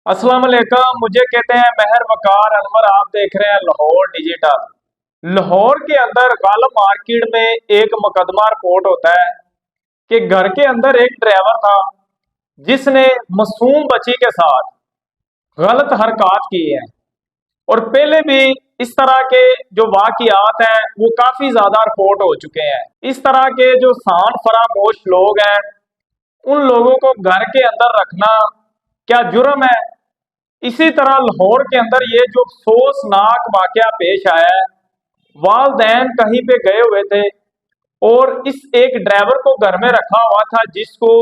अस्सलाम वालेकुम। मुझे कहते हैं महर वकार अनवर। आप देख रहे हैं लाहौर डिजिटल। लाहौर के अंदर गालम मार्केट में एक मुकदमा रिपोर्ट होता है कि घर के अंदर एक ड्राइवर था जिसने मासूम बच्ची के साथ गलत हरकत की है। और पहले भी इस तरह के जो वाकियात हैं वो काफी ज्यादा रिपोर्ट हो चुके हैं। इस तरह के जो शान फरामोश लोग हैं उन लोगों को घर के अंदर रखना क्या जुर्म है? इसी तरह लाहौर के अंदर ये जो अफसोसनाक वाकया पेश आया है, वालदैन कहीं पे गए हुए थे और इस एक ड्राइवर को घर में रखा हुआ था जिसको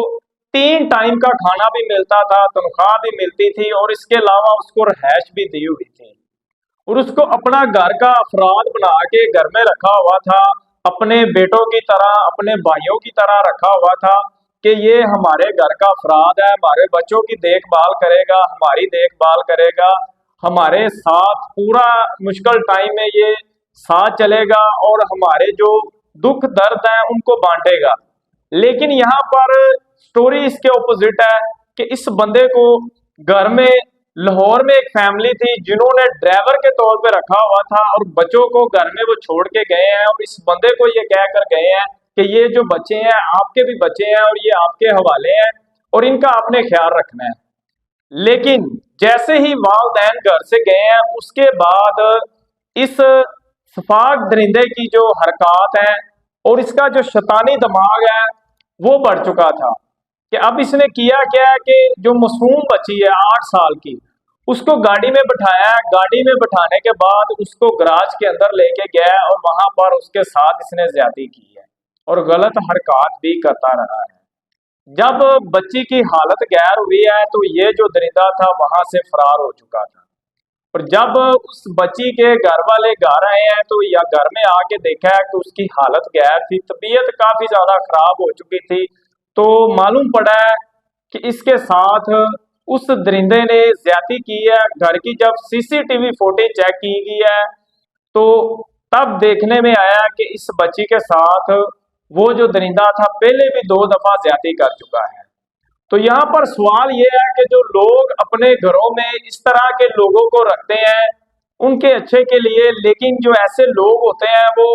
3 टाइम का खाना भी मिलता था, तनख्वाह भी मिलती थी और इसके अलावा उसको रहायश भी दी हुई थी। और उसको अपना घर का अफराद बना के घर में रखा हुआ था, अपने बेटों की तरह, अपने भाइयों की तरह रखा हुआ था कि ये हमारे घर का अफराद है, हमारे बच्चों की देखभाल करेगा, हमारी देखभाल करेगा, हमारे साथ पूरा मुश्किल टाइम में ये साथ चलेगा और हमारे जो दुख दर्द है उनको बांटेगा। लेकिन यहाँ पर स्टोरी इसके ऑपोजिट है कि इस बंदे को घर में लाहौर में एक फैमिली थी जिन्होंने ड्राइवर के तौर पे रखा हुआ था और बच्चों को घर में वो छोड़ के गए हैं और इस बंदे को ये कह कर गए हैं कि ये जो बच्चे हैं आपके भी बच्चे हैं और ये आपके हवाले हैं और इनका आपने ख्याल रखना है। लेकिन जैसे ही वालदैन घर से गए हैं उसके बाद इस सफाक दरिंदे की जो हरकत है और इसका जो शैतानी दिमाग है वो बढ़ चुका था कि अब इसने किया क्या है कि जो मासूम बच्ची है 8 साल की उसको गाड़ी में बिठाया। गाड़ी में बिठाने के बाद उसको गराज के अंदर लेके गया और वहां पर उसके साथ इसने ज्यादती की है और गलत हरकत भी करता रहा है। जब बच्ची की हालत गैर हुई है तो ये जो दरिंदा था वहां से फरार हो चुका था। और जब उस बच्ची के घर वाले घर आए हैं तो या घर में आके देखा है कि उसकी हालत गैर थी, तबीयत काफी ज्यादा खराब हो चुकी थी। तो मालूम पड़ा है कि इसके साथ उस दरिंदे ने ज्यादती की है। घर की जब सीसीटीवी फुटेज चेक की गई है तो तब देखने में आया कि इस बच्ची के साथ वो जो दरिंदा था पहले भी 2 दफा ज्यादती कर चुका है। तो यहाँ पर सवाल ये है कि जो लोग अपने घरों में इस तरह के लोगों को रखते हैं उनके अच्छे के लिए, लेकिन जो ऐसे लोग होते हैं वो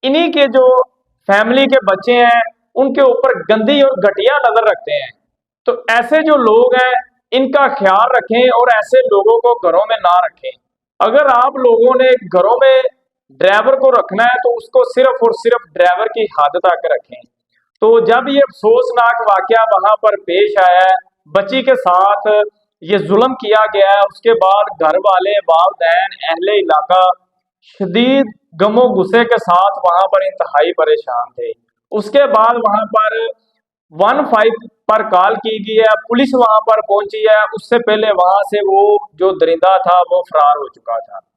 इन्हीं के जो फैमिली के बच्चे हैं उनके ऊपर गंदी और घटिया नजर रखते हैं। तो ऐसे जो लोग हैं इनका ख्याल रखें और ऐसे लोगों को घरों में ना रखें। अगर आप लोगों ने घरों में ड्राइवर को रखना है तो उसको सिर्फ और सिर्फ ड्राइवर की हद तक रखें। तो जब ये अफसोसनाक वाकया वहां पर पेश आया है, बच्ची के साथ ये जुल्म किया गया है, उसके बाद घर वाले, वालदैन, अहले इलाका शदीद गमो गुस्से के साथ वहां पर इंतहाई परेशान थे। उसके बाद वहां पर 15 पर कॉल की गई है, पुलिस वहां पर पहुंची है। उससे पहले वहां से वो जो दरिंदा था वो फरार हो चुका था।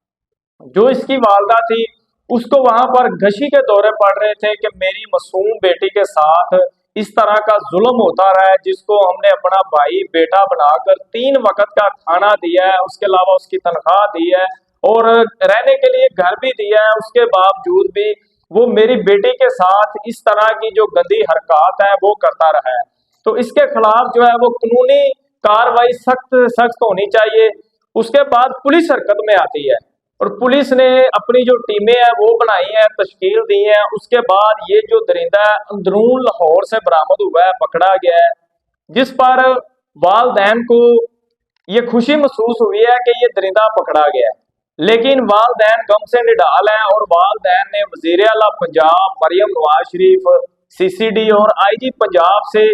जो इसकी वालदा थी उसको वहां पर घसी के दौरे पड़ रहे थे कि मेरी मासूम बेटी के साथ इस तरह का जुल्म होता रहा है, जिसको हमने अपना भाई बेटा बनाकर 3 वक्त का खाना दिया है, उसके अलावा उसकी तनख्वाह दी है और रहने के लिए घर भी दिया है, उसके बावजूद भी वो मेरी बेटी के साथ इस तरह की जो गंदी हरकत है वो करता रहा है। तो इसके खिलाफ जो है वो कानूनी कार्रवाई सख्त सख्त होनी चाहिए। उसके बाद पुलिस हरकत में आती है और पुलिस ने अपनी जो टीमें हैं वो बनाई हैं, तश्कील दी है। उसके बाद ये जो दरिंदा है अंदरून लाहौर से बरामद हुआ है, पकड़ा गया है, जिस पर वालदैन को ये खुशी महसूस हुई है कि ये दरिंदा पकड़ा गया है। लेकिन वालदैन गम से निढाल हैं और वालदैन ने वजीर आला पंजाब मरियम नवाज शरीफ, सीसीडी और आईजी पंजाब से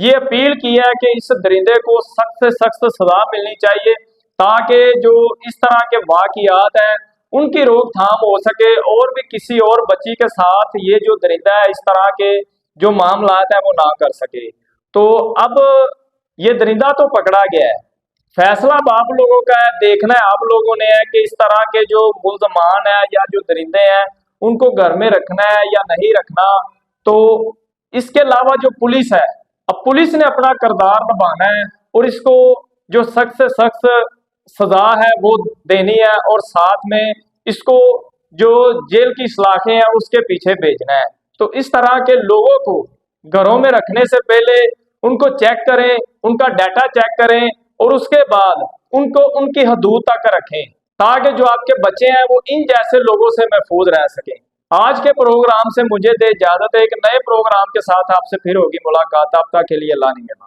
ये अपील की है कि इस दरिंदे को सख्त से सख्त सजा मिलनी चाहिए ताकि जो इस तरह के वाकियात हैं उनकी रोकथाम हो सके और भी किसी और बच्ची के साथ ये जो दरिंदा है इस तरह के जो मामलात है वो ना कर सके। तो अब ये दरिंदा तो पकड़ा गया है, फैसला अब आप लोगों का है, देखना है आप लोगों ने है कि इस तरह के जो मुल्जमान है या जो दरिंदे हैं उनको घर में रखना है या नहीं रखना। तो इसके अलावा जो पुलिस है, अब पुलिस ने अपना किरदार निभाना है और इसको जो सख्त से सख्त सजा है वो देनी है और साथ में इसको जो जेल की सलाखें हैं उसके पीछे भेजना है। तो इस तरह के लोगों को घरों में रखने से पहले उनको चेक करें, उनका डाटा चेक करें और उसके बाद उनको उनकी हदूद तक रखें, ताकि जो आपके बच्चे हैं वो इन जैसे लोगों से महफूज रह सकें। आज के प्रोग्राम से मुझे दे इजाजत, एक नए प्रोग्राम के साथ आपसे फिर होगी मुलाकात। तब तक के लिए अल्लाह निगहबान।